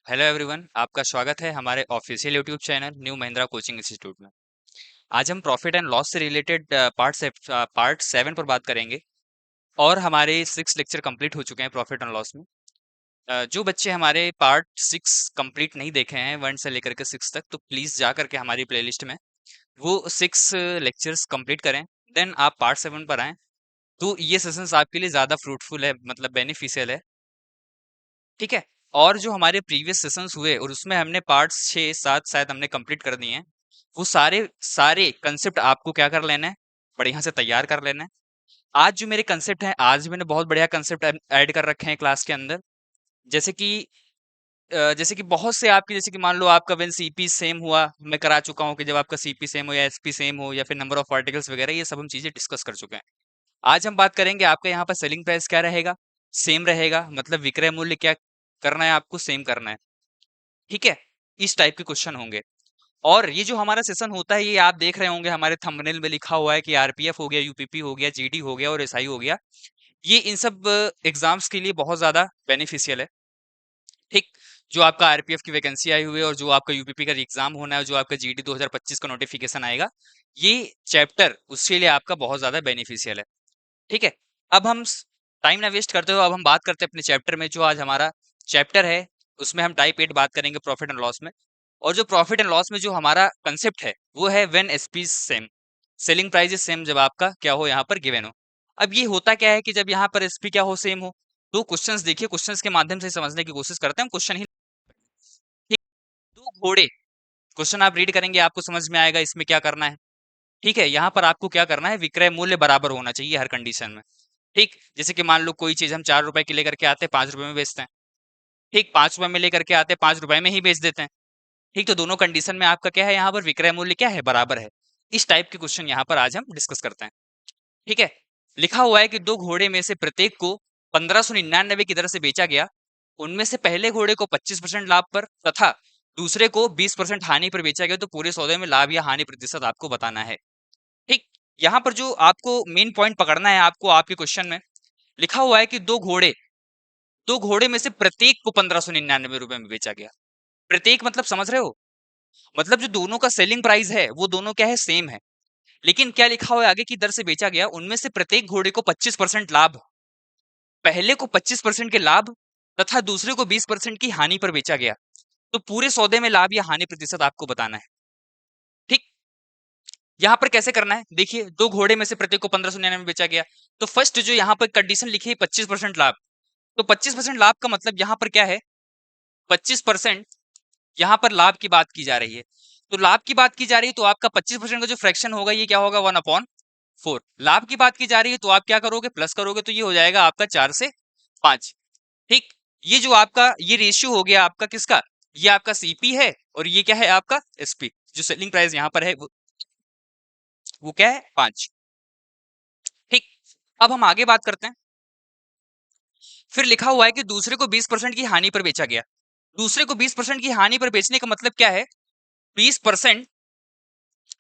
Hello everyone, आपका स्वागत है हमारे official YouTube channel new Mahindra coaching institute में। आज हम प्रॉफिट एंड लॉस से रिलेटेड पार्ट 7 पर बात करेंगे। और हमारे 6 लेक्चर कंप्लीट हो चुके हैं प्रॉफिट एंड लॉस में। जो बच्चे हमारे पार्ट 6 कंप्लीट नहीं देखे हैं 1 से लेकर के 6 तक, तो प्लीज जा करके हमारी प्लेलिस्ट में वो 6 लेक्चर्स कंप्लीट करें। देन आप पार्ट 7 पर आएं, तो ये सेशंस आपके लिए ज्यादा फ्रूटफुल है, मतलब बेनिफिशियल है। ठीक है। और जो हमारे प्रीवियस सेशंस हुए और उसमें हमने पार्ट्स 6 7 शायद हमने कंप्लीट कर दिए हैं। वो सारे सारे कंसेप्ट आपको क्या कर लेना है, बढ़िया से तैयार कर लेना है। आज जो मेरे कंसेप्ट हैं, आज मैंने बहुत बढ़िया कंसेप्ट ऐड कर रखे हैं क्लास के अंदर। जैसे कि बहुत से आपके, जैसे कि मान लो आपका व्हेन सीपी सेम हुआ, मैं करा चुका हूँ कि जब आपका सीपी सेम हो या एसपी सेम हो या फिर नंबर ऑफ आर्टिकल्स वगैरह, ये सब हम चीजें डिस्कस कर चुके हैं। आज हम बात करेंगे आपका यहाँ पर सेलिंग प्राइस क्या रहेगा, सेम रहेगा, मतलब विक्रय मूल्य क्या करना है, आपको सेम करना है। ठीक है। इस टाइप के क्वेश्चन होंगे। और ये जो हमारा सेशन होता है, ये आप देख रहे होंगे हमारे थंबनेल में लिखा हुआ है कि आरपीएफ हो गया, यूपीपी हो गया, जीडी हो गया और एसआई हो गया। ये इन सब एग्जाम्स के लिए बहुत ज्यादा बेनिफिशियल है। ठीक। जो आपका आरपीएफ की वैकेंसी आई हुई है और जो आपका यूपीपी का एग्जाम होना है और जो आपका जीडी 2025 का नोटिफिकेशन आएगा, ये चैप्टर उसके लिए आपका बहुत ज्यादा बेनिफिशियल है। ठीक है। अब हम टाइम ना वेस्ट करते हुए अब हम बात करते हैं अपने चैप्टर में। जो आज हमारा चैप्टर है उसमें हम टाइप 8 बात करेंगे प्रॉफिट एंड लॉस में। और जो प्रॉफिट एंड लॉस में जो हमारा कंसेप्ट है वो है when SP same, selling price same, जब आपका क्या हो यहाँ पर गिवन हो। अब ये होता क्या है कि जब यहाँ पर एसपी क्या हो, सेम हो। तो क्वेश्चंस देखिए, क्वेश्चंस के माध्यम से समझने की कोशिश करते हैं हम, क्वेश्चन ही। ठीक। दो घोड़े, क्वेश्चन आप रीड करेंगे आपको समझ में आएगा इसमें क्या करना है। ठीक है। यहाँ पर आपको क्या करना है, विक्रय मूल्य बराबर होना चाहिए हर कंडीशन में। ठीक। जैसे कि मान लो कोई चीज हम 4 रुपए की लेकर के आते हैं, 5 रुपए में बेचते हैं। ठीक। 5 रुपए में लेकर के आते हैं, 5 रुपए में ही बेच देते हैं। ठीक। तो दोनों कंडीशन में आपका क्या है, यहाँ पर विक्रय मूल्य क्या है, बराबर है। इस टाइप के क्वेश्चन यहाँ पर आज हम डिस्कस करते हैं। ठीक है। लिखा हुआ है कि दो घोड़े में से प्रत्येक को 1599 की दर से बेचा गया। उनमें से पहले घोड़े को 25% लाभ पर तथा दूसरे को 20% हानि पर बेचा गया। तो पूरे सौदे में लाभ या हानि प्रतिशत आपको बताना है। ठीक। यहाँ पर जो आपको मेन पॉइंट पकड़ना है, आपको आपके क्वेश्चन में लिखा हुआ है कि दो घोड़े में से प्रत्येक को 1599 रुपए में बेचा गया। प्रत्येक मतलब समझ रहे हो, मतलब जो दोनों का सेलिंग प्राइस है वो दोनों क्या है, सेम है। लेकिन क्या लिखा हुआ है, आगे की दर से बेचा गया। उनमें से प्रत्येक घोड़े को 25% लाभ, पहले को 25% के लाभ तथा दूसरे को 20% की हानि पर बेचा गया। तो पूरे सौदे में लाभ या हानि प्रतिशत आपको बताना है। ठीक। यहाँ पर कैसे करना है, देखिए, दो घोड़े में से प्रत्येक को 1599 में बेचा गया। तो फर्स्ट जो यहाँ पर कंडीशन लिखी है 25% लाभ। तो 25% लाभ का मतलब यहाँ पर क्या है, 25% यहाँ पर लाभ की बात की जा रही है। तो लाभ की बात की जा रही है तो आपका 25% का जो फ्रैक्शन होगा ये क्या होगा, 1/4। लाभ की बात की जा रही है तो आप क्या करोगे, प्लस करोगे, तो ये हो जाएगा आपका 4 से 5। ठीक। ये जो आपका ये रेशियो हो गया आपका किसका, ये आपका सीपी है और ये क्या है आपका एसपी। जो सेलिंग प्राइस यहाँ पर है वो क्या है, 5। ठीक। अब हम आगे बात करते हैं। फिर लिखा हुआ है कि दूसरे को 20% की हानि पर बेचा गया। दूसरे को 20% की हानि पर बेचने का मतलब क्या है, 20%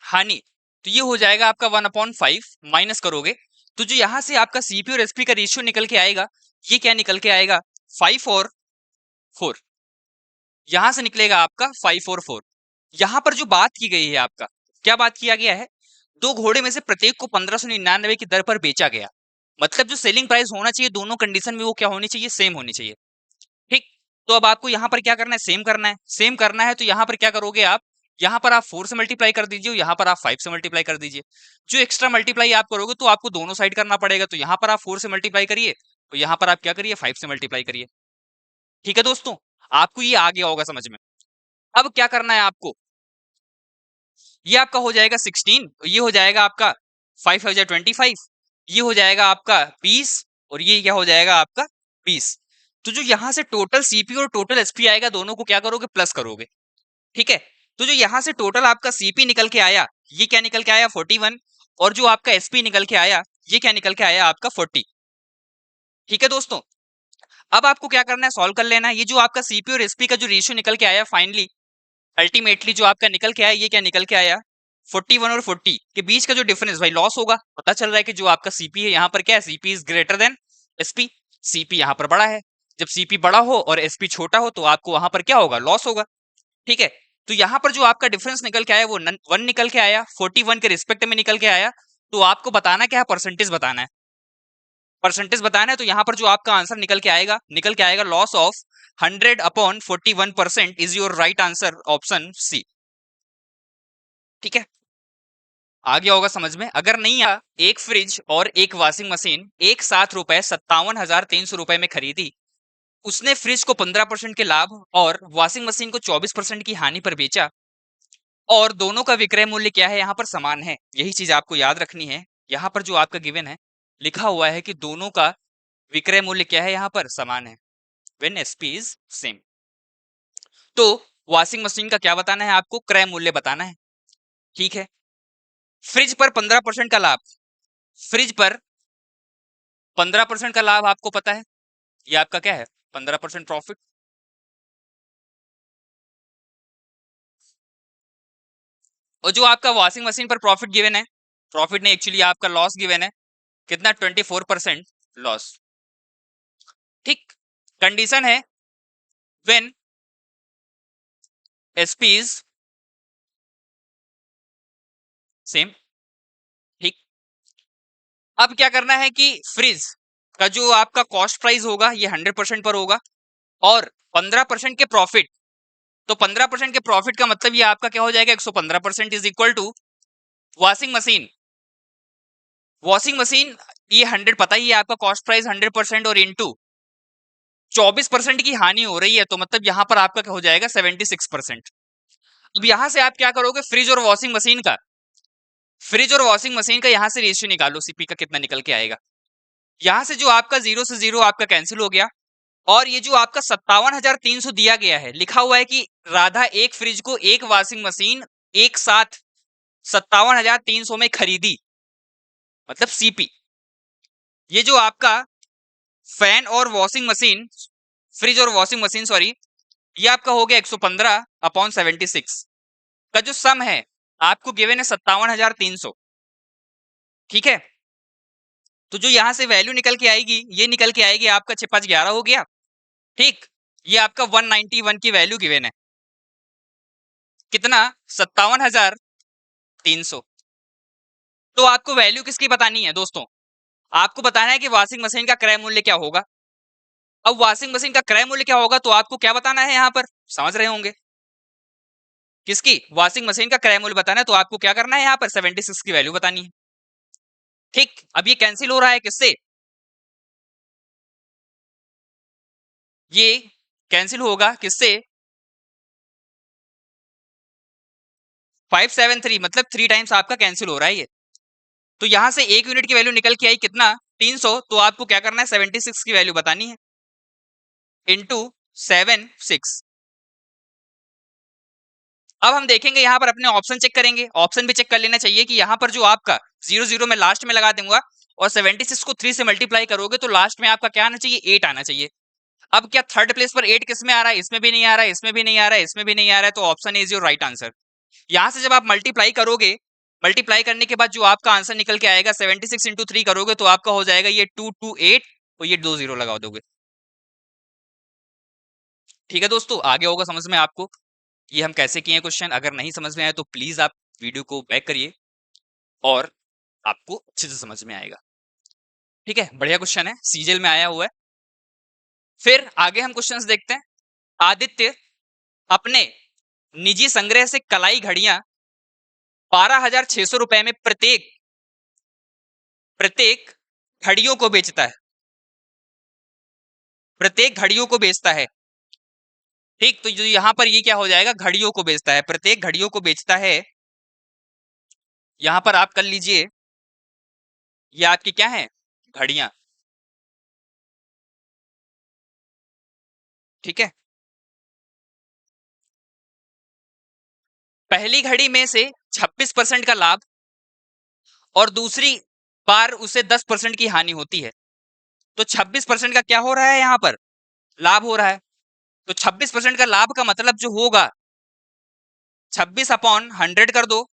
हानि। तो ये हो जाएगा आपका 1/5, माइनस करोगे तो जो यहां से आपका सीपी और एसपी का रेशियो निकल के आएगा, ये क्या निकल के आएगा, 5 और 4। यहां से निकलेगा आपका 5 और 4। यहां पर जो बात की गई है, आपका क्या बात किया गया है, दो घोड़े में से प्रत्येक को 1599 की दर पर बेचा गया। मतलब जो सेलिंग प्राइस होना चाहिए दोनों कंडीशन में वो क्या होनी चाहिए, सेम होनी चाहिए। ठीक। तो अब आपको यहाँ पर क्या करना है, सेम करना है। सेम करना है तो यहाँ पर क्या करोगे आप, यहाँ पर आप 4 से मल्टीप्लाई कर दीजिए, यहाँ पर आप 5 से मल्टीप्लाई कर दीजिए। जो एक्स्ट्रा मल्टीप्लाई आप करोगे तो आपको दोनों साइड करना पड़ेगा। तो यहाँ पर आप 4 से मल्टीप्लाई करिए, तो यहाँ पर आप क्या करिए, 5 से मल्टीप्लाई करिए। ठीक है दोस्तों, आपको ये आ गया होगा समझ में। अब क्या करना है आपको, ये आपका हो जाएगा 16, ये हो जाएगा आपका 5 हो जाए 25, ये हो जाएगा आपका 20 और ये क्या हो जाएगा आपका 20। तो जो यहां से टोटल सीपी और टोटल एसपी आएगा, दोनों को क्या करोगे, प्लस करोगे। ठीक है। तो जो यहां से टोटल आपका सीपी निकल के आया, ये क्या निकल के आया, 41। और जो आपका एसपी निकल के आया, ये क्या निकल के आया आपका 40। ठीक है दोस्तों। अब आपको क्या करना है, सॉल्व कर लेना है। ये जो आपका सीपी और एसपी का जो रेशियो निकल के आया फाइनली, अल्टीमेटली जो आपका निकल के आया, ये क्या निकल के आया, 41 और 40 के बीच का जो डिफरेंस भाई लॉस होगा। पता चल रहा है कि जो आपका सीपी है यहाँ पर क्या है, CP is greater than SP, CP यहाँ पर बड़ा है। जब सीपी बड़ा हो और एसपी छोटा हो तो आपको वहां पर क्या होगा, लॉस होगा। ठीक है, तो यहां पर जो आपका डिफरेंस निकल के आया वो 1 निकल के आया, 41 के रिस्पेक्ट में निकल के आया। तो आपको बताना क्या है, परसेंटेज बताना है। परसेंटेज बताना है तो यहां पर जो आपका आंसर निकल के आएगा loss of 100/41% is your right answer, option C. ठीक है, आ गया होगा समझ में। अगर नहीं आया, एक फ्रिज और एक वॉशिंग मशीन एक साथ रुपए 57,300 में खरीदी। उसने फ्रिज को 15% के लाभ और वॉशिंग मशीन को 24% की हानि पर बेचा, और दोनों का विक्रय मूल्य क्या है, यहाँ पर समान है। यही चीज आपको याद रखनी है। यहाँ पर जो आपका गिवन है, लिखा हुआ है कि दोनों का विक्रय मूल्य क्या है, यहाँ पर समान है, व्हेन एसपी इज सेम। तो वॉशिंग मशीन का क्या बताना है, आपको क्रय मूल्य बताना है। ठीक है, फ्रिज पर 15% का लाभ, फ्रिज पर 15% का लाभ आपको पता है, ये आपका क्या है, 15% प्रॉफिट। और जो आपका वॉशिंग मशीन पर प्रॉफिट गिवन है, प्रॉफिट नहीं एक्चुअली आपका लॉस गिवन है, कितना, 24% लॉस। ठीक, कंडीशन है व्हेन एसपी इज सेम। ठीक, अब क्या करना है कि फ्रिज का जो आपका कॉस्ट प्राइस होगा ये 100% पर होगा, और 15% के प्रॉफिट, तो 15% के प्रॉफिट का मतलब ये आपका क्या हो जाएगा, 115% is equal to washing machine. Washing machine ये 100 पता ही है आपका, कॉस्ट प्राइस 100% और इंटू 24% की हानि हो रही है, तो मतलब यहां पर आपका क्या हो जाएगा, 76%। अब यहां से आप क्या करोगे, फ्रिज और वॉशिंग मशीन का यहां से रेशियो निकालो, सीपी का कितना निकल के आएगा। यहां से जो आपका 0 से 0 आपका कैंसिल हो गया, और ये जो आपका 57,300 दिया गया है, लिखा हुआ है कि राधा एक फ्रिज को एक वॉशिंग मशीन एक साथ 57,300 में खरीदी, मतलब सीपी। ये जो आपका फैन और वॉशिंग मशीन, फ्रिज और वॉशिंग मशीन सॉरी, ये आपका हो गया 115/76 का जो सम है आपको गिवन है 57,300। ठीक है, तो जो यहां से वैल्यू निकल के आएगी, ये निकल के आएगी आपका 6×5 = 11 हो गया। ठीक, ये आपका 191 की वैल्यू गिवन है, कितना, 57,300। तो आपको वैल्यू किसकी बतानी है दोस्तों, आपको बताना है कि वॉशिंग मशीन का क्रय मूल्य क्या होगा। अब वॉशिंग मशीन का क्रय मूल्य क्या होगा, तो आपको क्या बताना है, यहां पर समझ रहे होंगे, किसकी, वॉशिंग मशीन का क्रय मूल्य बताना है, तो आपको क्या करना है, यहां पर 76 की वैल्यू बतानी है। ठीक, अब ये कैंसिल हो रहा है किससे, ये कैंसिल होगा किससे, 573, मतलब 3 टाइम्स आपका कैंसिल हो रहा है ये। तो यहां से 1 यूनिट की वैल्यू निकल के आई कितना, 300, तो आपको क्या करना है, 76 की वैल्यू बतानी है, इंटू 76। अब हम देखेंगे यहां पर अपने ऑप्शन चेक करेंगे, ऑप्शन भी चेक कर लेना चाहिए कि यहां पर जो आपका 00 में लास्ट में लगा दूंगा, और 76 को 3 से मल्टीप्लाई करोगे तो लास्ट में आपका क्या आना चाहिए, 8 आना चाहिए। अब क्या थर्ड प्लेस पर 8 किस में आ रहा है, इसमें भी नहीं आ रहा है, इसमें भी नहीं आ रहा है, इसमें भी नहीं आ रहा है, तो option is your right answer. यहां से जब आप मल्टीप्लाई करोगे, मल्टीप्लाई करने के बाद जो आपका आंसर निकल के आएगा, 76 इंटू 3 करोगे तो आपका हो जाएगा ये 228, और ये 2 0 लगा दोगे। ठीक है दोस्तों, आगे होगा समझ में आपको ये हम कैसे किए क्वेश्चन। अगर नहीं समझ में आया तो प्लीज आप वीडियो को बैक करिए, और आपको अच्छे से समझ में आएगा। ठीक है, बढ़िया क्वेश्चन है, सीजीएल में आया हुआ है। फिर आगे हम क्वेश्चंस देखते हैं। आदित्य अपने निजी संग्रह से कलाई घड़ियां 12,600 रुपए में प्रत्येक प्रत्येक घड़ियों को बेचता है, प्रत्येक घड़ियों को बेचता है। ठीक, तो जो यहां पर ये क्या हो जाएगा, घड़ियों को बेचता है, प्रत्येक घड़ियों को बेचता है। यहां पर आप कर लीजिए, ये आपकी क्या है, घड़ियां। ठीक है, पहली घड़ी में से 26% का लाभ, और दूसरी बार उसे 10% की हानि होती है, तो 26% का क्या हो रहा है, यहां पर लाभ हो रहा है। तो 26% का लाभ का मतलब जो होगा, 26/100 कर दो,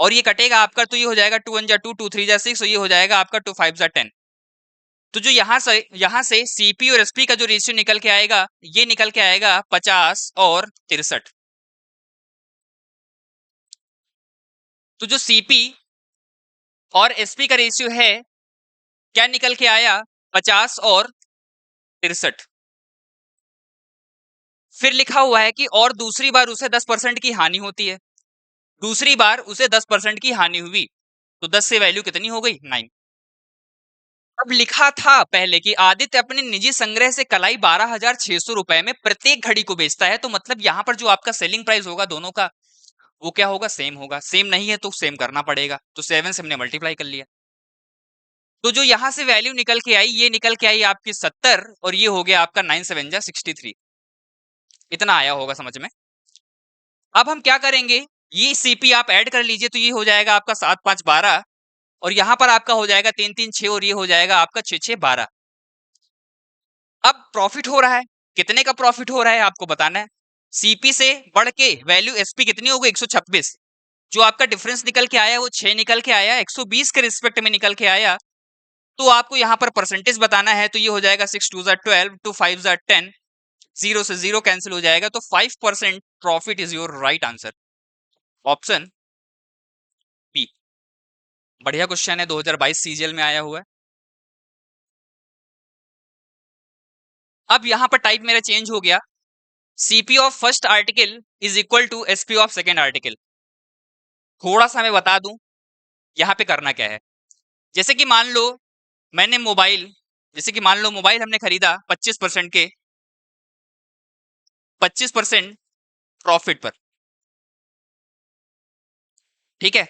और ये कटेगा आपका, तो ये हो जाएगा 2 1 जा 2, 2 3 जा 6, तो ये हो जाएगा आपका 2 5 जा 10। तो जो यहां से सीपी और एसपी का जो रेशियो निकल के आएगा, ये निकल के आएगा 50 और 63। तो जो सीपी और एसपी का रेशियो है, क्या निकल के आया? 50 और 63। फिर लिखा हुआ है कि और दूसरी बार उसे 10% की हानि होती है। दूसरी बार उसे 10% की हानि हुई, तो 10 से वैल्यू कितनी हो गई? 9। अब लिखा था पहले कि आदित्य अपने निजी संग्रह से कलाई 12,600 रुपए में प्रत्येक घड़ी को बेचता है, तो मतलब यहां पर जो आपका सेलिंग प्राइस होगा दोनों का, वो क्या होगा? सेम होगा। सेम नहीं है तो सेम करना पड़ेगा, तो 7 से हमने मल्टीप्लाई कर लिया। तो जो यहां से वैल्यू निकल के आई, ये निकल के आई आपकी 70, और ये हो गया आपका 9 7 जा 63। इतना आया होगा समझ में। अब हम क्या करेंगे, ये सीपी आप ऐड कर लीजिए, तो ये हो जाएगा आपका 7 5 12, और यहां पर आपका हो जाएगा 3 3 6, और ये हो जाएगा आपका 6 6 12। अब प्रॉफिट हो रहा है, कितने का प्रॉफिट हो रहा है आपको बताना है। सीपी से बढ़ के वैल्यू एसपी कितनी हो गई? 126। जो आपका डिफरेंस निकल के आया वो 6 निकल के आया, 120 के रिस्पेक्ट में निकल के आया। तो आपको यहाँ पर परसेंटेज बताना है, तो ये हो जाएगा 6 2 12, 2 5 10, 0 से 0 कैंसिल हो जाएगा, तो 5% profit is your right answer, option B. बढ़िया क्वेश्चन है, 2022 सीजीएल में आया हुआ है। अब यहां पर टाइप मेरा चेंज हो गया, CP of first article is equal to SP of second article. थोड़ा सा मैं बता दूं यहाँ पे करना क्या है। जैसे कि मान लो मैंने मोबाइल जैसे कि मान लो मोबाइल हमने खरीदा 25% के 25% प्रॉफिट पर, ठीक है,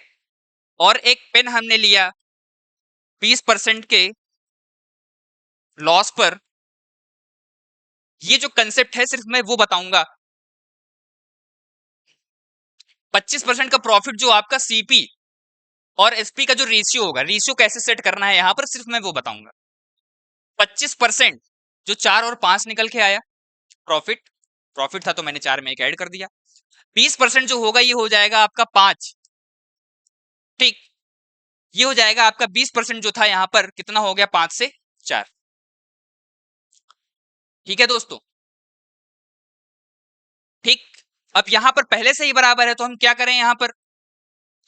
और एक पेन हमने लिया 20% के लॉस पर। ये जो कंसेप्ट है सिर्फ मैं वो बताऊंगा, 25% का प्रॉफिट जो आपका सीपी और एसपी का जो रेशियो होगा, रेशियो कैसे सेट करना है यहां पर सिर्फ मैं वो बताऊंगा। 25% जो 4 और 5 निकल के आया प्रॉफिट, प्रॉफिट था तो मैंने 4 में एक ऐड कर दिया। 20% जो होगा ये हो जाएगा आपका 5, ठीक, ये हो जाएगा आपका 20% जो था यहां पर कितना हो गया? 5 से 4। ठीक है दोस्तों, ठीक। अब यहां पर पहले से ही बराबर है, तो हम क्या करें यहां पर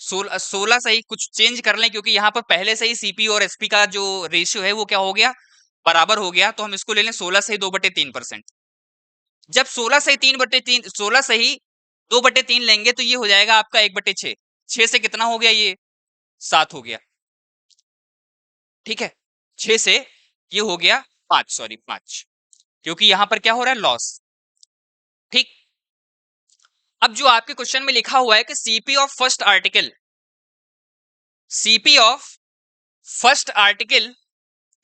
16 से ही कुछ चेंज कर लें, क्योंकि यहां पर पहले से ही सीपी और एसपी का जो रेशियो है वो क्या हो गया? बराबर हो गया। तो हम इसको ले लें 16 से ही 2/3%। जब 16 से ही 3/3, 16 से ही 2/3 लेंगे तो ये हो जाएगा आपका 1/6। 6 से कितना हो गया? ये 7 हो गया, ठीक है। 6 से ये हो गया 5, सॉरी 5, क्योंकि यहां पर क्या हो रहा है? लॉस, ठीक। अब जो आपके क्वेश्चन में लिखा हुआ है कि CP of first article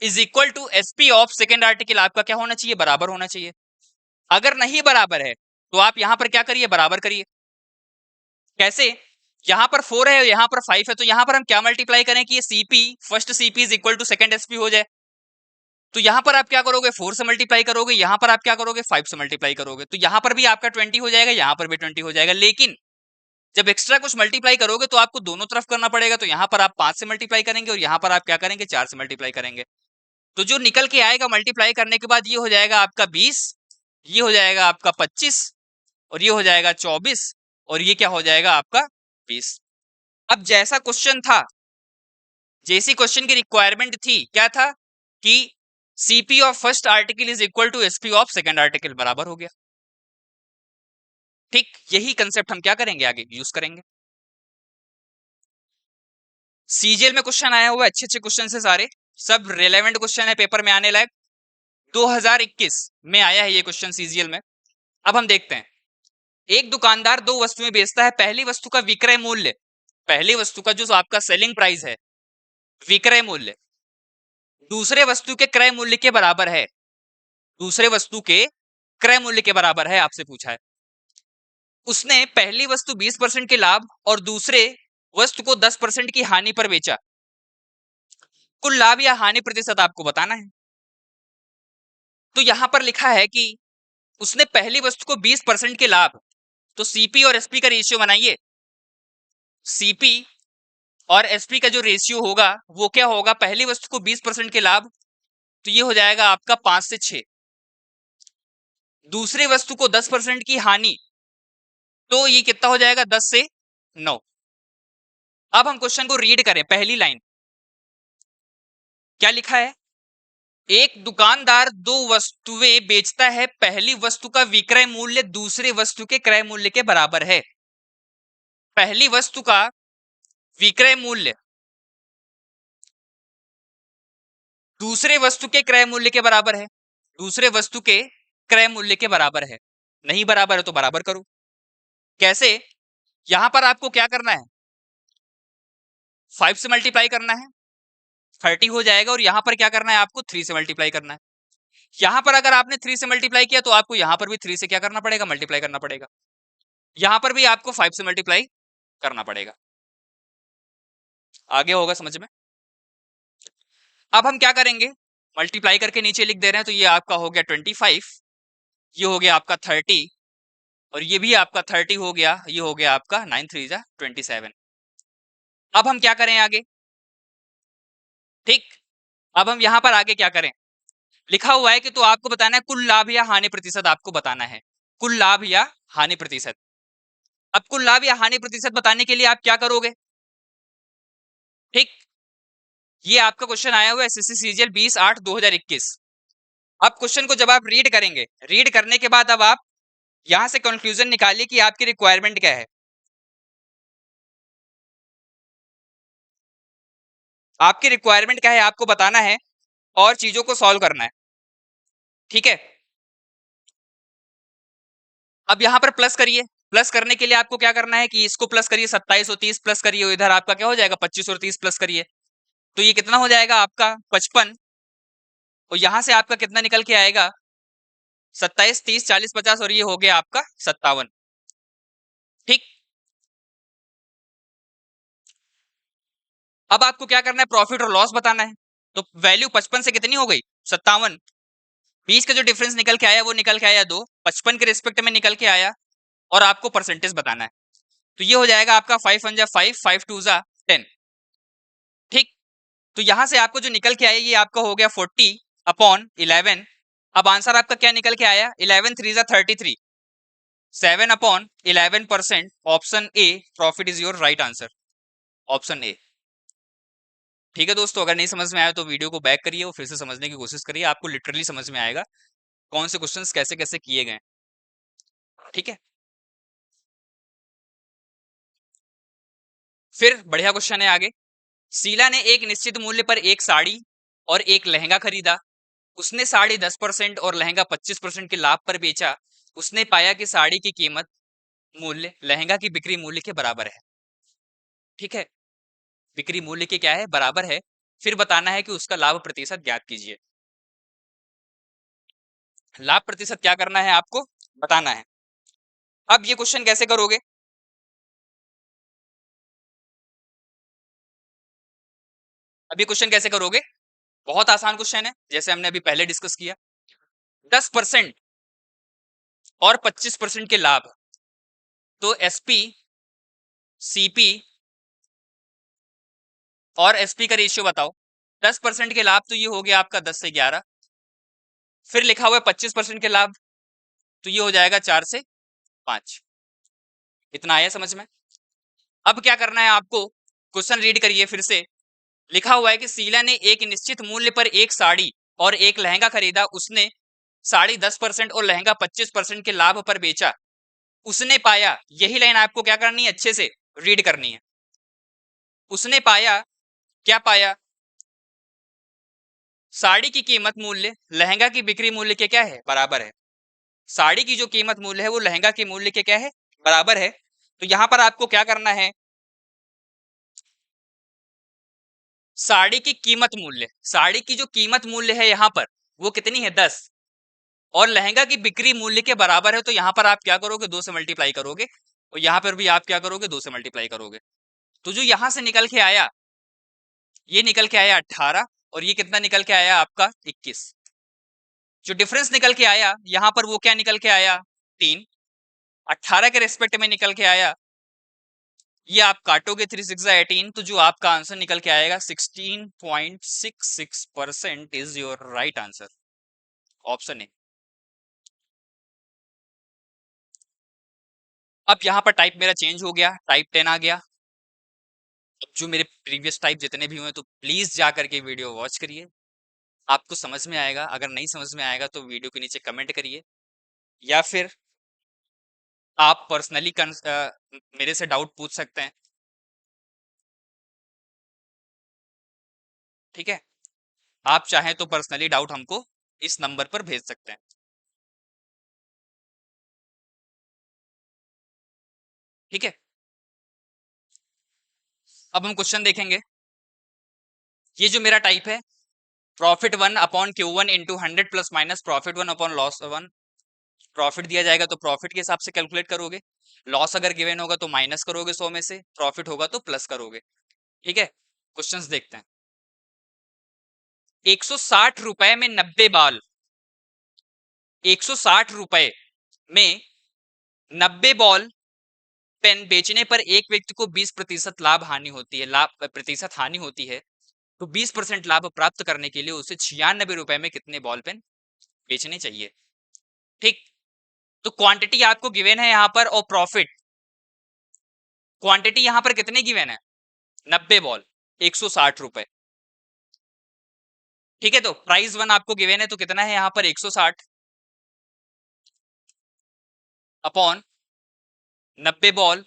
is equal to SP of second article, आपका क्या होना चाहिए? बराबर होना चाहिए। अगर नहीं बराबर है तो आप यहां पर क्या करिए? बराबर करिए। कैसे? यहां पर 4 है, यहां पर 5 है, तो यहां पर हम क्या मल्टीप्लाई करें कि ये CP, first CP is equal to second SP हो जाए। तो यहां पर आप क्या करोगे? 4 से मल्टीप्लाई करोगे, यहां पर आप क्या करोगे? 5 से मल्टीप्लाई करोगे, तो यहां पर भी आपका 20 हो जाएगा, यहां पर भी 20 हो जाएगा। लेकिन जब एक्स्ट्रा कुछ मल्टीप्लाई करोगे तो आपको दोनों तरफ करना पड़ेगा, तो यहां पर आप 5 से मल्टीप्लाई करेंगे और यहां पर आप क्या करेंगे? 4 से मल्टीप्लाई करेंगे। तो जो निकल के आएगा मल्टीप्लाई करने के बाद, ये हो जाएगा आपका 20, ये हो जाएगा आपका 25, और ये हो जाएगा 24, और ये क्या हो जाएगा आपका 20। अब जैसा क्वेश्चन था, जैसी क्वेश्चन की रिक्वायरमेंट थी, क्या था कि CP of first article is equal to SP of second article, बराबर हो गया, ठीक। यही कंसेप्ट हम क्या करेंगे? आगे यूज करेंगे। सीजीएल में क्वेश्चन आया हुआ है, अच्छे अच्छे क्वेश्चन है सारे, सब रिलेवेंट क्वेश्चन है, पेपर में आने लायक। 2021 में आया है ये क्वेश्चन सीजीएल में। अब हम देखते हैं, एक दुकानदार दो वस्तुएं बेचता है। पहली वस्तु का विक्रय मूल्य, पहली वस्तु का जो आपका सेलिंग प्राइस है, विक्रय मूल्य, दूसरे वस्तु के क्रय मूल्य के बराबर है। दूसरे वस्तु के क्रय मूल्य के बराबर है, आपसे पूछा है। उसने पहली वस्तु 20% के लाभ और दूसरे वस्तु को 10% की हानि पर बेचा। कुल लाभ या हानि प्रतिशत आपको बताना है। तो यहां पर लिखा है कि उसने पहली वस्तु को 20% के लाभ, तो सीपी और एसपी का रेशियो बनाइए। सीपी और एसपी का जो रेशियो होगा वो क्या होगा? पहली वस्तु को 20% के लाभ तो ये हो जाएगा आपका 5 से 6। दूसरी वस्तु को 10% की हानि, तो ये कितना हो जाएगा 10 से 9। अब हम क्वेश्चन को रीड करें, पहली लाइन क्या लिखा है? एक दुकानदार दो वस्तुएं बेचता है, पहली वस्तु का विक्रय मूल्य दूसरी वस्तु के क्रय मूल्य के बराबर है। पहली वस्तु का विक्रय मूल्य दूसरे वस्तु के क्रय मूल्य के बराबर है। दूसरे वस्तु के क्रय मूल्य के बराबर है। नहीं बराबर है तो बराबर करो। कैसे? यहां पर आपको क्या करना है? 5 से मल्टीप्लाई करना है, 30 हो जाएगा। और यहां पर क्या करना है? आपको 3 से मल्टीप्लाई करना है। यहां पर अगर आपने 3 से मल्टीप्लाई किया तो आपको यहां पर भी 3 से क्या करना पड़ेगा? मल्टीप्लाई करना पड़ेगा। यहां पर भी आपको 5 से मल्टीप्लाई करना पड़ेगा। आगे होगा समझ में? अब हम क्या करेंगे? मल्टीप्लाई करके नीचे लिख दे रहे हैं, तो ये आपका हो गया 25, ये हो गया आपका 30, और ये भी आपका 30 हो गया। ये हो गया आपका 9 3 जा 27। अब हम क्या करें आगे? ठीक, अब हम यहां पर आगे क्या करें? लिखा हुआ है कि तो आपको बताना है कुल लाभ या हानि प्रतिशत। आपको बताना है कुल लाभ या हानि प्रतिशत। अब कुल लाभ या हानि प्रतिशत बताने के लिए आप क्या करोगे? ठीक, ये आपका क्वेश्चन आया हुआ है एसएससी सीजीएल 20/8/2021। अब क्वेश्चन को जब आप रीड करेंगे, रीड करने के बाद अब आप यहां से कंक्लूजन निकालिए कि आपकी रिक्वायरमेंट क्या है। आपकी रिक्वायरमेंट क्या है आपको बताना है और चीजों को सॉल्व करना है। ठीक है, अब यहां पर प्लस करिए। प्लस करने के लिए आपको क्या करना है कि इसको प्लस करिए, 27 और 30 प्लस करिए, इधर आपका क्या हो जाएगा? 25 और 30 प्लस करिए, तो ये कितना हो जाएगा आपका? 55। और यहां से आपका कितना निकल के आएगा? 27 30 40 50, और ये हो गया आपका 57। ठीक, अब आपको क्या करना है? प्रॉफिट और लॉस बताना है। तो वैल्यू 55 से कितनी हो गई? 57। बीच का जो डिफरेंस निकल के आया वो निकल के आया 2, 55 के रिस्पेक्ट में निकल के आया, और आपको परसेंटेज बताना है। तो ये हो जाएगा आपका 5 1 जा 5, 5 2 जा 10। ठीक, तो यहां से आपको जो निकल के आया ये आपका हो गया 40/11। अब आंसर आपका क्या निकल के आया? 11 3 जा 33, 7/11%। Option A profit is your right answer, option A. ठीक है दोस्तों, अगर नहीं समझ में आया तो वीडियो को बैक करिए और फिर से समझने की कोशिश करिए। आपको लिटरली समझ में आएगा कौन से क्वेश्चंस कैसे कैसे किए गए। ठीक है, फिर बढ़िया क्वेश्चन है आगे। शीला ने एक निश्चित मूल्य पर एक साड़ी और एक लहंगा खरीदा। उसने साड़ी 10% और लहंगा 25% के लाभ पर बेचा। उसने पाया कि साड़ी की कीमत मूल्य लहंगा की बिक्री मूल्य के बराबर है। ठीक है, बिक्री मूल्य के क्या है? बराबर है। फिर बताना है कि उसका लाभ प्रतिशत ज्ञात कीजिए। लाभ प्रतिशत क्या करना है? आपको बताना है। अब ये क्वेश्चन कैसे करोगे? अब ये क्वेश्चन कैसे करोगे? बहुत आसान क्वेश्चन है, जैसे हमने अभी पहले डिस्कस किया। 10% और 25% के लाभ, तो एसपी सीपी और एसपी का रेशियो बताओ। 10% के लाभ, तो ये हो गया आपका 10 से 11। फिर लिखा हुआ है 25% के लाभ, तो ये हो जाएगा 4 से 5। इतना आया समझ में? अब क्या करना है आपको? क्वेश्चन रीड करिए फिर से। लिखा हुआ है कि शीला ने एक निश्चित मूल्य पर एक साड़ी और एक लहंगा खरीदा। उसने साड़ी 10% और लहंगा 25% के लाभ पर बेचा। उसने पाया, यही लाइन आपको क्या करनी है? अच्छे से रीड करनी है। उसने पाया, क्या पाया? साड़ी की कीमत मूल्य लहंगा की बिक्री मूल्य के क्या है? बराबर है। साड़ी की जो कीमत मूल्य है वो लहंगा के मूल्य के क्या है? बराबर है। तो यहां पर आपको क्या करना है? साड़ी की कीमत मूल्य, साड़ी की जो कीमत मूल्य है यहां पर वो कितनी है? 10, और लहंगा की बिक्री मूल्य के बराबर है। तो यहां पर आप क्या करोगे? 2 से मल्टीप्लाई करोगे, और यहां पर भी आप क्या करोगे? 2 से मल्टीप्लाई करोगे। तो जो यहां से निकल के आया, ये निकल के आया 18, और ये कितना निकल के आया आपका? 21। जो डिफरेंस निकल के आया यहां पर वो क्या निकल के आया? 3। 18 के रेस्पेक्ट में निकल के आया ये आप काटोगे 3 6 18, तो जो आपका आंसर निकल के आएगा 16.66% is your right answer, option A. अब यहाँ पर टाइप मेरा चेंज हो गया, टाइप 10 आ गया। अब जो मेरे प्रीवियस टाइप जितने भी हुए तो प्लीज जा करके वीडियो वॉच करिए, आपको समझ में आएगा। अगर नहीं समझ में आएगा तो वीडियो के नीचे कमेंट करिए, या फिर आप पर्सनली मेरे से डाउट पूछ सकते हैं, ठीक है। आप चाहें तो पर्सनली डाउट हमको इस नंबर पर भेज सकते हैं, ठीक है। अब हम क्वेश्चन देखेंगे। ये जो मेरा टाइप है, profit 1/Q1 × 100 plus minus profit 1/लॉस 1। प्रॉफिट दिया जाएगा तो प्रॉफिट के हिसाब से कैलकुलेट करोगे, लॉस अगर गिवन होगा तो माइनस करोगे 100 में से, प्रॉफिट होगा तो प्लस करोगे, ठीक है। क्वेश्चंस देखते हैं। 160 रुपए में 90 बॉल, 160 रुपए में 90 बॉल पेन बेचने पर एक व्यक्ति को 20% लाभ हानि होती है, लाभ प्रतिशत हानि होती है। तो 20% लाभ प्राप्त करने के लिए उसे 96 रुपए में कितने बॉल पेन बेचने चाहिए, ठीक। तो क्वांटिटी आपको गिवन है यहाँ पर, और प्रॉफिट क्वांटिटी यहाँ पर कितने गिवन है, 90 बॉल 160 रुपए, ठीक है। तो प्राइस 1 आपको गिवन है, तो कितना है यहाँ पर 160 अपॉन 90 बॉल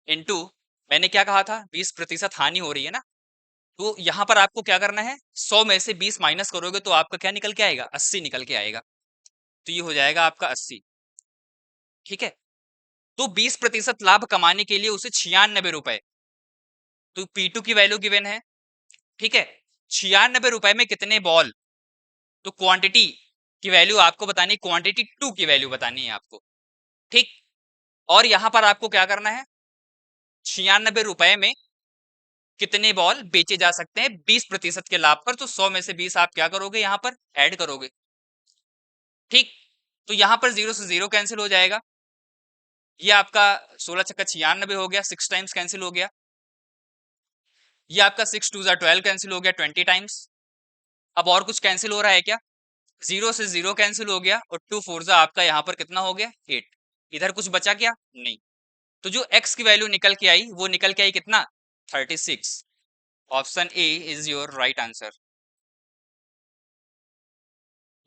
इंटू, मैंने क्या कहा था 20% हानि हो रही है ना, तो यहां पर आपको क्या करना है, 100 में से 20 माइनस करोगे तो आपका क्या निकल के आएगा, 80 निकल के आएगा। तो ये हो जाएगा आपका 80, ठीक है। तो 20% लाभ कमाने के लिए उसे 96 रुपए, तो P2 की वैल्यू गिवन है, ठीक है। 96 रुपए में कितने बॉल, तो क्वांटिटी की वैल्यू आपको बतानी, क्वांटिटी 2 की वैल्यू बतानी है आपको, ठीक। और यहां पर आपको क्या करना है, 96 रुपए में कितने बॉल बेचे जा सकते हैं 20% के लाभ पर, तो 100 में से 20 आप क्या करोगे, यहां पर ऐड करोगे, ठीक। तो यहां पर 0 से 0 कैंसिल हो जाएगा, ये आपका 16 छक्का 96 हो गया, 6 टाइम्स कैंसिल हो गया। ये आपका 6 2 12 कैंसिल हो गया 20 टाइम्स। अब और कुछ कैंसिल हो रहा है क्या, 0 से 0 कैंसिल हो गया, और 2 4 आपका यहाँ पर कितना हो गया 8। इधर कुछ बचा क्या, नहीं। तो जो x की वैल्यू निकल के आई वो निकल के आई कितना, 36। Option A is your right answer.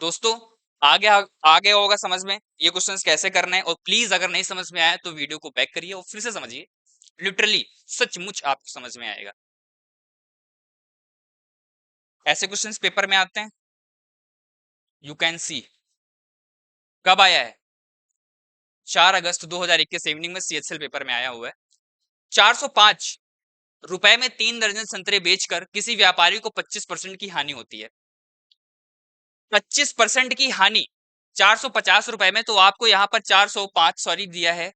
दोस्तों, आ गया होगा समझ में ये क्वेश्चंस कैसे करना है, और प्लीज अगर नहीं समझ में आया तो वीडियो को बैक करिए और फिर से समझिए, लिटरली सचमुच आपको समझ में आएगा। ऐसे क्वेश्चंस पेपर में आते हैं, यू कैन सी। कब आया है, 4 अगस्त 2021 इवनिंग में CHL पेपर में आया हुआ है। 405 रुपए में 3 दर्जन संतरे बेचकर किसी व्यापारी को 25% की हानि होती है। 25% की हानि 450 रुपए में, तो आपको यहाँ पर 405 सॉरी दिया है,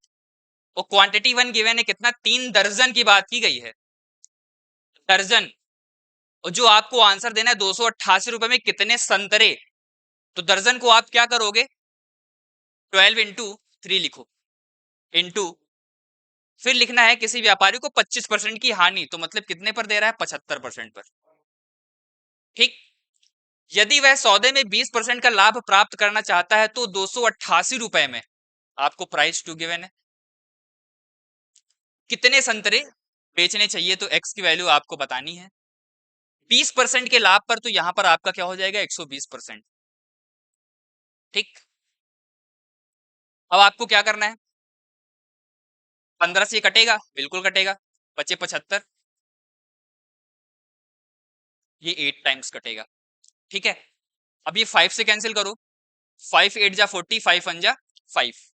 और क्वांटिटी 1 गिवन है कितना, 3 दर्जन की बात की गई है, दर्जन। और जो आपको आंसर देना है 288 रुपए में कितने संतरे, तो दर्जन को आप क्या करोगे, 12 इंटू 3 लिखो, इंटू फिर लिखना है किसी व्यापारी को 25% की हानि, तो मतलब कितने पर दे रहा है, 75% पर, ठीक। यदि वह सौदे में 20% का लाभ प्राप्त करना चाहता है तो 288 रुपए में आपको प्राइस टू गिवन है, कितने संतरे बेचने चाहिए, तो एक्स की वैल्यू आपको बतानी है। 20% के लाभ पर, तो यहां पर आपका क्या हो जाएगा 120%, ठीक। अब आपको क्या करना है, 15 से ये कटेगा, बिल्कुल कटेगा, बचे 75, ये 8 टाइम्स कटेगा, ठीक है। अब ये 5 से कैंसिल करो, 5 8 जा 40, 5 1 जा 5,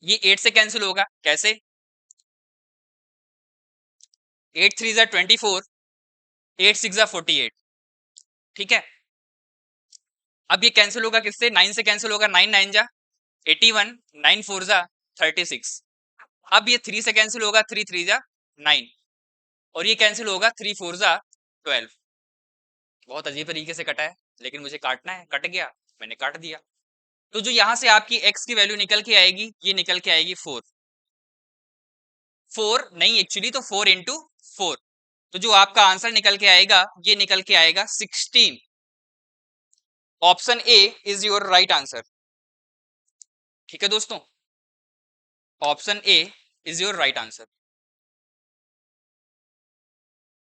ये 8 से कैंसिल होगा कैसे, 8 3 जा 24, 8 6 जा 48, ठीक है। अब ये कैंसिल होगा किससे, 9 से कैंसिल होगा, 9 9 जा 81, 9 4 जा 36। अब ये 3 से कैंसिल होगा, 3 3 जा 9, और ये कैंसिल होगा 3 4 जा 12। बहुत अजीब तरीके से कटा है, लेकिन मुझे काटना है, कट गया, मैंने काट दिया। तो जो यहां से आपकी x की वैल्यू निकल के आएगी, ये निकल के आएगी 4। 4 नहीं, एक्चुअली तो 4 इंटू 4। तो जो आपका आंसर निकल के आएगा, ये निकल के आएगा 16। Option A is your right answer. ठीक है दोस्तों, option A is your right answer.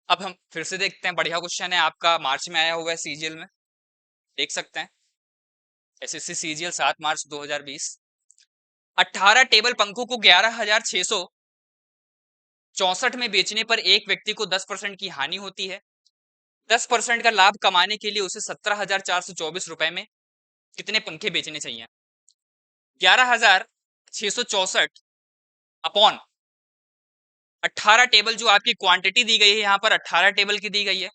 अब हम फिर से देखते हैं, बढ़िया क्वेश्चन है आपका, मार्च में आया हुआ है सीजीएल में, देख सकते हैं। एसएससी सीजीएल 7 मार्च 2020। 18 टेबल पंखों को 11,664 में बेचने पर एक व्यक्ति को 10% की हानि होती है। 10% का लाभ कमाने के लिए उसे 17,424 रुपए में कितने पंखे बेचने चाहिए? 11,664 अपॉन 18 टेबल, जो आपकी क्वांटिटी दी गई है यहाँ पर 18 टेबल की दी गई है,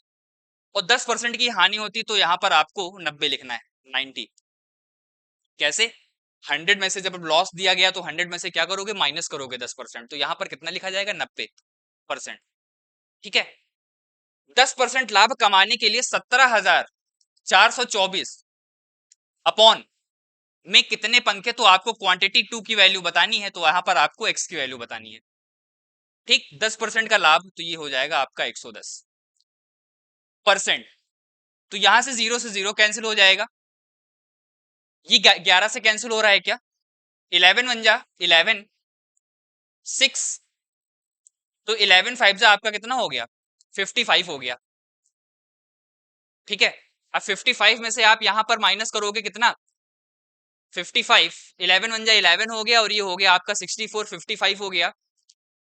और 10% की हानि होती, तो यहाँ पर आपको 90 लिखना है, 90। कैसे? 100 में से जब लॉस दिया गया तो 100 में से क्या करोगे, माइनस करोगे 10%, तो यहाँ पर कितना लिखा जाएगा, 90%। ठीक है, 10% लाभ कमाने के लिए 17,424 अपॉन में कितने पंखे, तो आपको क्वांटिटी 2 की वैल्यू बतानी है, तो यहाँ पर आपको x की वैल्यू बतानी है। ठीक, 10% का लाभ, तो ये हो जाएगा आपका 110%। तो यहां से 0 से 0 कैंसिल हो जाएगा, ये 11 से कैंसिल हो रहा है क्या, 11 वन जा 11, 6, तो 11 5 जा आपका कितना हो गया, 55 हो गया। ठीक है, अब 55 में से आप यहां पर माइनस करोगे कितना, 55, 11 वन जा 11 हो गया, और ये हो गया आपका 64, 55 हो गया।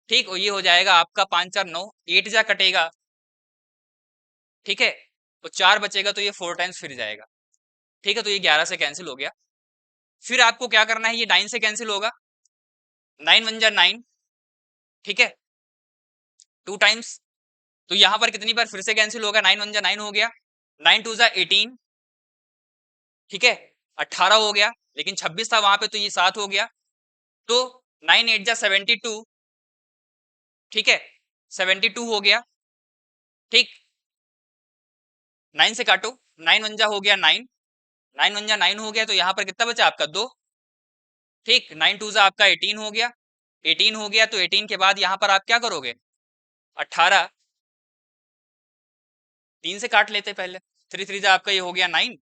ठीक, और ये हो जाएगा आपका 5 4 9, 8 जा कटेगा। ठीक है, तो 4 बचेगा, तो ये 4 टाइम्स फिर जाएगा। ठीक है, तो ये 11 से कैंसिल हो गया। फिर आपको क्या करना है, ये 9 से कैंसिल होगा, 9 वन जा 9। ठीक है, 2 टाइम्स, तो यहां पर कितनी बार फिर से कैंसिल होगा, 9 वन जा 9 हो गया, 9 टू जा 18। ठीक है, 18 हो गया, लेकिन 26 था वहां पे, तो ये 7 हो गया, तो 9 8 जा 72। ठीक है, 72 हो गया। ठीक, 9 से काटो, 9 वन जा हो गया 9, 9 वन जा 9 हो गया, तो यहाँ पर कितना बचा आपका 2। ठीक, 9 टू जा आपका 18 हो गया, 18 हो गया, तो 18 के बाद यहाँ पर आप क्या करोगे, 18, 3 से काट लेते पहले, 3 3 जा आपका ये हो गया 9,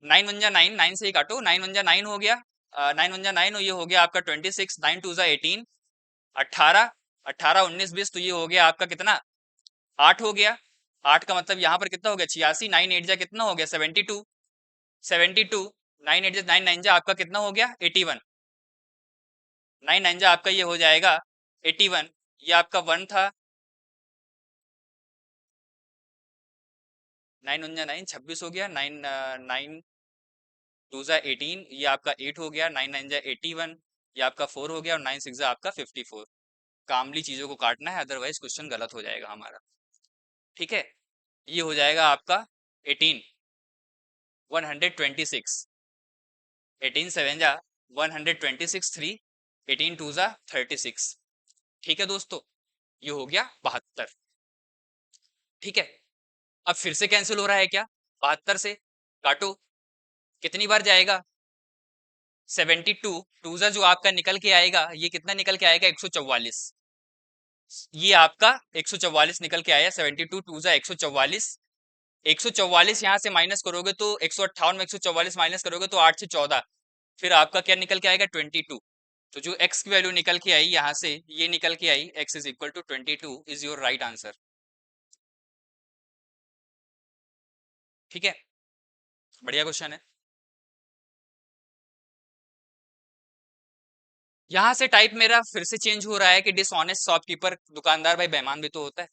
9 वन जा 9, 9 से ही काटो, 9 वन जा 9 हो गया, 9 वन जा 9, और ये हो गया आपका 26, 9 टू जा 18, 18, 18 19 20, तो ये हो गया आपका कितना, 8 हो गया। 8 का मतलब यहाँ पर कितना हो गया, 86, 9 8 जा कितना हो गया, 72, 72, 9 8 जा 9 9 जा आपका कितना हो गया, 81, 9 9 जा आपका ये हो जाएगा 81, ये आपका 1 था, 9 वन जा 9, 26 हो गया, 9 9 टू जा 18, ये आपका 8 हो गया, 9 9 जा 81, ये आपका 4 हो गया, और 9 6 जा आपका 54। कामली चीजों को काटना है, अदरवाइज क्वेश्चन गलत हो जाएगा हमारा। ठीक है, ये हो जाएगा आपका 18 126, 18 7 जा 126, 3, 18 टू जा 36। ठीक है दोस्तों, ये हो गया 72। ठीक है, अब फिर से कैंसिल हो रहा है क्या, 72 से काटो, कितनी बार जाएगा, 72, टू जा जो आपका निकल के आएगा, ये कितना निकल के आएगा, 144। ये आपका 144 निकल के आया, 72 टू जा 144, 144 यहाँ से माइनस करोगे तो 158 में 144 माइनस करोगे तो 8 से 14, फिर आपका क्या निकल के आएगा, 22। तो जो x की वैल्यू निकल के आई यहाँ से, ये निकल के आई, x is equal to 22 is your right answer. ठीक है, बढ़िया क्वेश्चन है। यहाँ से टाइप मेरा फिर से चेंज हो रहा है कि डिसऑनेस्ट शॉपकीपर, दुकानदार भाई बेईमान भी तो होता है,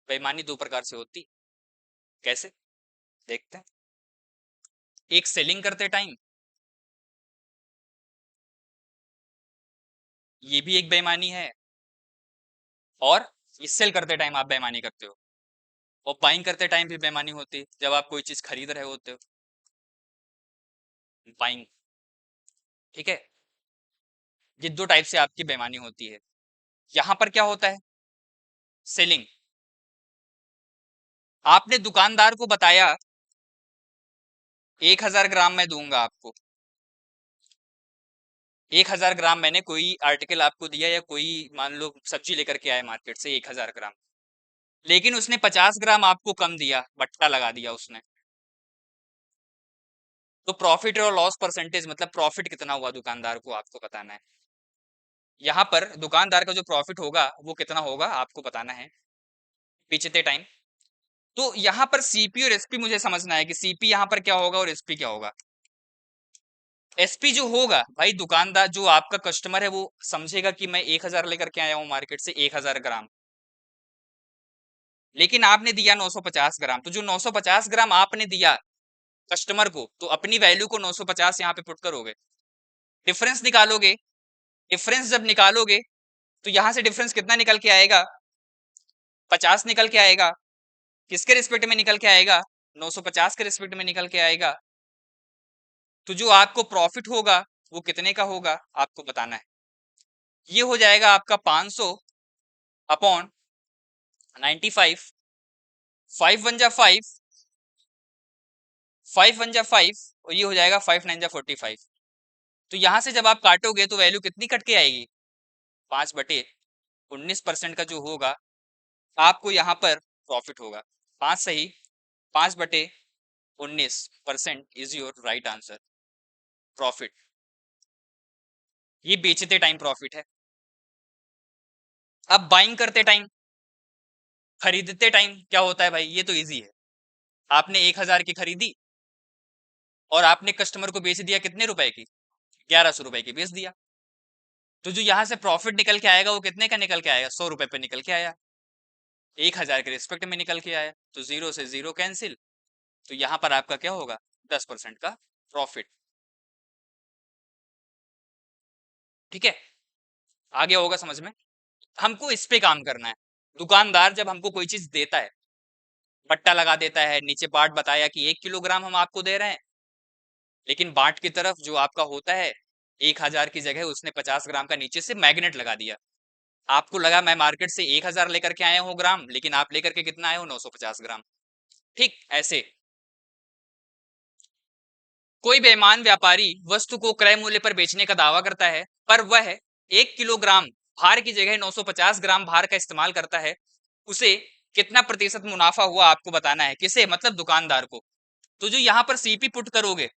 बेईमानी दो प्रकार से होती, कैसे, देखते हैं। एक सेलिंग करते टाइम, ये भी एक बेईमानी है, और ये सेल करते टाइम आप बेईमानी करते हो, और बाइंग करते टाइम भी बेईमानी होती है, जब आप कोई चीज खरीद रहे होते हो, बाइंग। ठीक है, ये दो टाइप से आपकी बेईमानी होती है। यहां पर क्या होता है, सेलिंग। आपने दुकानदार को बताया 1000 ग्राम मैं दूंगा आपको। 1000 ग्राम मैंने कोई आर्टिकल आपको दिया, या कोई मान लो सब्जी लेकर के आए मार्केट से 1000 ग्राम, लेकिन उसने 50 ग्राम आपको कम दिया, बट्टा लगा दिया उसने, तो प्रॉफिट और लॉस परसेंटेज मतलब प्रॉफिट कितना हुआ दुकानदार को आपको बताना है। यहाँ पर दुकानदार का जो प्रॉफिट होगा वो कितना होगा आपको बताना है बेचते टाइम। तो यहाँ पर सीपी और एसपी मुझे समझना है कि सीपी यहाँ पर क्या होगा और एसपी क्या होगा। एसपी जो होगा भाई, दुकानदार जो आपका कस्टमर है वो समझेगा कि मैं 1000 लेकर के आया हूँ मार्केट से 1000 ग्राम, लेकिन आपने दिया 950 ग्राम, तो जो 950 ग्राम आपने दिया कस्टमर को, तो अपनी वैल्यू को 950 यहाँ पे पुट करोगे, डिफरेंस निकालोगे। डिफरेंस जब निकालोगे तो यहाँ से डिफरेंस कितना निकल के आएगा, 50 निकल के आएगा। किसके रिस्पेक्ट में निकल के आएगा, 950 के रिस्पेक्ट में निकल के आएगा। तो जो आपको प्रॉफिट होगा वो कितने का होगा आपको बताना है। ये हो जाएगा आपका 500 अपॉन 95, 5 वन जा 5, 5 वन जा 5, और ये हो जाएगा 5 9 जा 45। तो यहां से जब आप काटोगे तो वैल्यू कितनी कट के आएगी, 5/19% का जो होगा आपको यहाँ पर प्रॉफिट होगा। 5 सही, 5/19% is your right answer profit. ये बेचते टाइम प्रॉफिट है। अब बाइंग करते टाइम, खरीदते टाइम क्या होता है भाई, ये तो इजी है। आपने 1000 की खरीदी और आपने कस्टमर को बेच दिया कितने रुपए की, 1100 रुपए की बेच दिया। तो जो यहाँ से प्रॉफिट निकल के आएगा वो कितने का निकल के आएगा, 100 रुपए पे निकल के आया, 1000 के रिस्पेक्ट में निकल के आया। तो 0 से 0 कैंसिल, तो यहाँ पर आपका क्या होगा, 10% का प्रॉफिट। ठीक है, आ गया होगा समझ में। हमको इस पे काम करना है। दुकानदार जब हमको कोई चीज देता है, पट्टा लगा देता है, नीचे बाट बताया कि 1 किलोग्राम हम आपको दे रहे हैं, लेकिन बाट की तरफ जो आपका होता है 1000 की जगह उसने 50 ग्राम का नीचे से मैग्नेट लगा दिया। आपको लगा मैं मार्केट से 1000 लेकर के आया हूँ ग्राम, लेकिन आप लेकर के कितना आए हो, 950 ग्राम। ठीक ऐसे कोई बेईमान व्यापारी वस्तु को क्रय मूल्य पर बेचने का दावा करता है, पर वह 1 किलोग्राम भार की जगह 950 ग्राम भार का इस्तेमाल करता है, उसे कितना प्रतिशत मुनाफा हुआ आपको बताना है। किसे, मतलब दुकानदार को। तो जो यहाँ पर सीपी पुट करोगे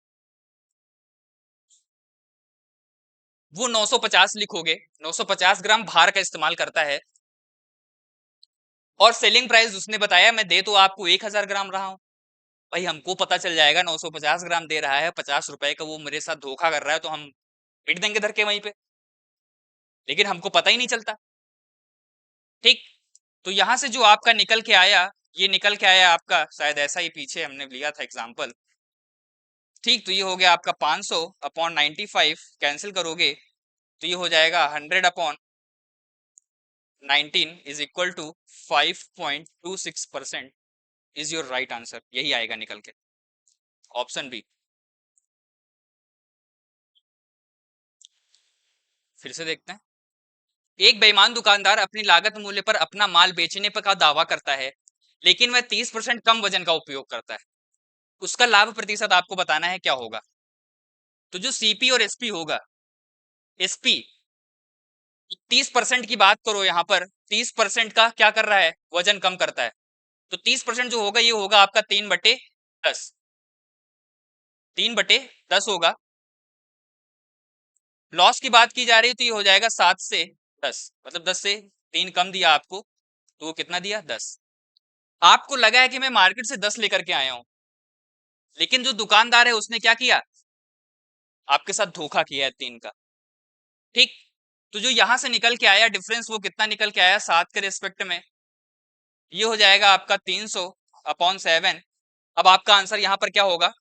वो 950 लिखोगे, 950 ग्राम भार का इस्तेमाल करता है, और सेलिंग प्राइस उसने बताया मैं दे तो आपको 1000 ग्राम रहा हूं। भाई हमको पता चल जाएगा 950 ग्राम दे रहा है, 50 रुपए का वो मेरे साथ धोखा कर रहा है, तो हम पिट देंगे धर के वहीं पे, लेकिन हमको पता ही नहीं चलता। ठीक, तो यहां से जो आपका निकल के आया, ये निकल के आया आपका, शायद ऐसा ही पीछे हमने लिया था एग्जाम्पल। ठीक, तो ये हो गया आपका 500 अपॉन 95, कैंसिल करोगे तो ये हो जाएगा 100/19 is equal to 5.26% is your right answer. यही आएगा निकल के, ऑप्शन बी। फिर से देखते हैं। एक बेईमान दुकानदार अपनी लागत मूल्य पर अपना माल बेचने पर का दावा करता है, लेकिन वह 30% कम वजन का उपयोग करता है। उसका लाभ प्रतिशत आपको बताना है क्या होगा। तो जो सीपी और एसपी होगा, एसपी 30% की बात करो, यहाँ पर 30% का क्या कर रहा है, वजन कम करता है। तो 30% जो होगा ये होगा आपका 3/10, 3/10 होगा। लॉस की बात की जा रही है तो ये हो जाएगा 7 से 10, मतलब 10 से 3 कम दिया आपको, तो वो कितना दिया, 10। आपको लगा है कि मैं मार्केट से 10 लेकर के आया हूं, लेकिन जो दुकानदार है उसने क्या किया, आपके साथ धोखा किया है 3 का। ठीक, तो जो यहां से निकल के आया डिफरेंस वो कितना निकल के आया, 7 के रेस्पेक्ट में, ये हो जाएगा आपका 300/7। अब आपका आंसर यहाँ पर क्या होगा,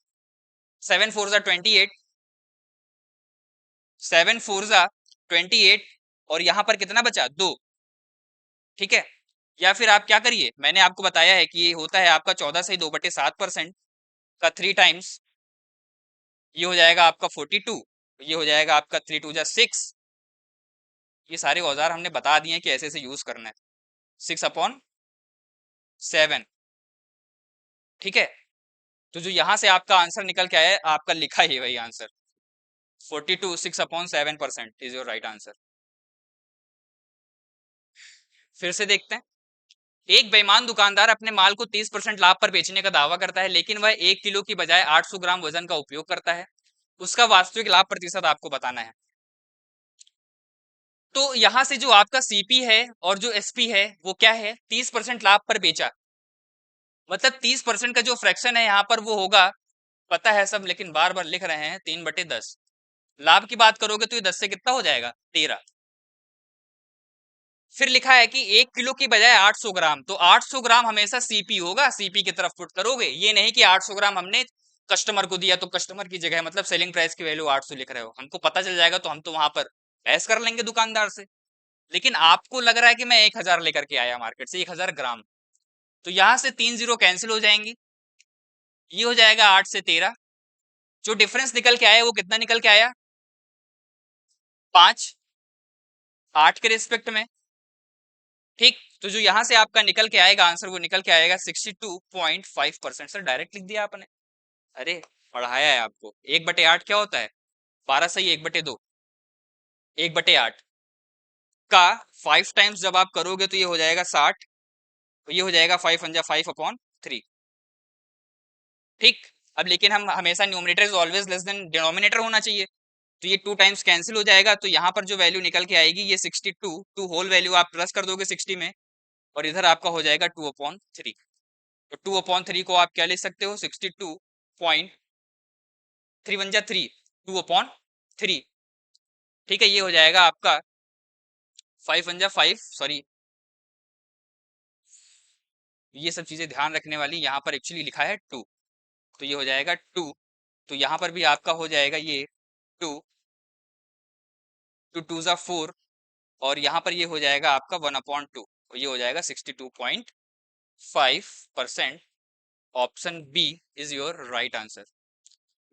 7 4 जा 28, 7 4 जा 28, और यहाँ पर कितना बचा, 2। ठीक है, या फिर आप क्या करिए, मैंने आपको बताया है कि ये होता है आपका 14 से 2/7% का 3 टाइम्स, ये हो जाएगा आपका 42, ये हो जाएगा आपका 3 2 जा 6। ये सारे औजार हमने बता दिए हैं कि ऐसे ऐसे यूज करना है, 6/7। ठीक है, तो जो यहाँ से आपका आंसर निकल के आया है, आपका लिखा ही वही answer 42 6/7% is your right answer. फिर से देखते हैं। एक बेईमान दुकानदार अपने माल को 30% लाभ पर बेचने का दावा करता है, लेकिन वह 1 किलो की बजाय 800 ग्राम वजन का उपयोग करता है। उसका वास्तविक लाभ प्रतिशत आपको बताना है। तो यहां से जो आपका सीपी है और जो एसपी है वो क्या है, 30% लाभ पर बेचा, मतलब 30% का जो फ्रैक्शन है यहाँ पर वो होगा, पता है सब, लेकिन बार बार लिख रहे हैं, 3/10। लाभ की बात करोगे तो ये 10 से कितना हो जाएगा, 13। फिर लिखा है कि 1 किलो की बजाय 800 ग्राम, तो 800 ग्राम हमेशा सीपी होगा, सीपी की तरफ पुट करोगे। ये नहीं कि 800 ग्राम हमने कस्टमर को दिया तो कस्टमर की जगह मतलब सेलिंग प्राइस की वैल्यू 800 लिख रहे हो, हमको पता चल जाएगा तो हम तो वहां पर बहस कर लेंगे दुकानदार से। लेकिन आपको लग रहा है कि मैं 1000 लेकर के आया मार्केट से, 1000 ग्राम, तो यहां से 3 जीरो कैंसिल हो जाएंगी, ये हो जाएगा 8 से 13। जो डिफरेंस निकल के आया वो कितना निकल के आया, 5, 8 के रिस्पेक्ट में। ठीक, तो जो यहां से आपका निकल के आएगा आंसर, वो निकल के आएगा 62.5%। सर डायरेक्ट लिख दिया आपने। अरे पढ़ाया है आपको। 1/8 क्या होता है, 12 सही 1/2, 1/8 का 5 टाइम्स जब आप करोगे तो ये हो जाएगा 60, तो ये हो जाएगा 5 ठीक। अब लेकिन हम हमेशा numerator is always less than denominator होना चाहिए, तो ये 2 टाइम्स कैंसिल हो जाएगा, तो यहाँ पर जो वैल्यू निकल के आएगी ये 62, टू होल वैल्यू आप प्लस कर दोगे 60 में, और इधर आपका हो जाएगा 2/3। तो 2/3 को आप क्या ले सकते हो, 62.3 2/3। ठीक है, ये हो जाएगा आपका 5 सॉरी, ये सब चीजें ध्यान रखने वाली। यहाँ पर एक्चुअली लिखा है 2, तो ये हो जाएगा 2, तो यहाँ पर भी आपका हो जाएगा ये 2, 2 2 4, और यहाँ पर ये हो जाएगा आपका 1/2, तो ये हो जाएगा 62.5%। Option B is your right answer.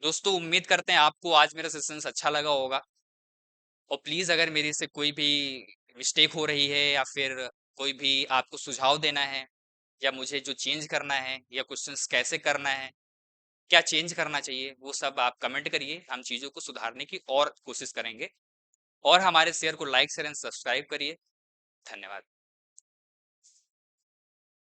दोस्तों उम्मीद करते हैं आपको आज मेरा सेशन अच्छा लगा होगा, और प्लीज अगर मेरी से कोई भी मिस्टेक हो रही है या फिर कोई भी आपको सुझाव देना है, या मुझे जो चेंज करना है, या क्वेश्चंस कैसे करना है, क्या चेंज करना चाहिए, वो सब आप कमेंट करिए, हम चीज़ों को सुधारने की और कोशिश करेंगे। और हमारे शेयर को लाइक शेयर एंड सब्सक्राइब करिए। धन्यवाद।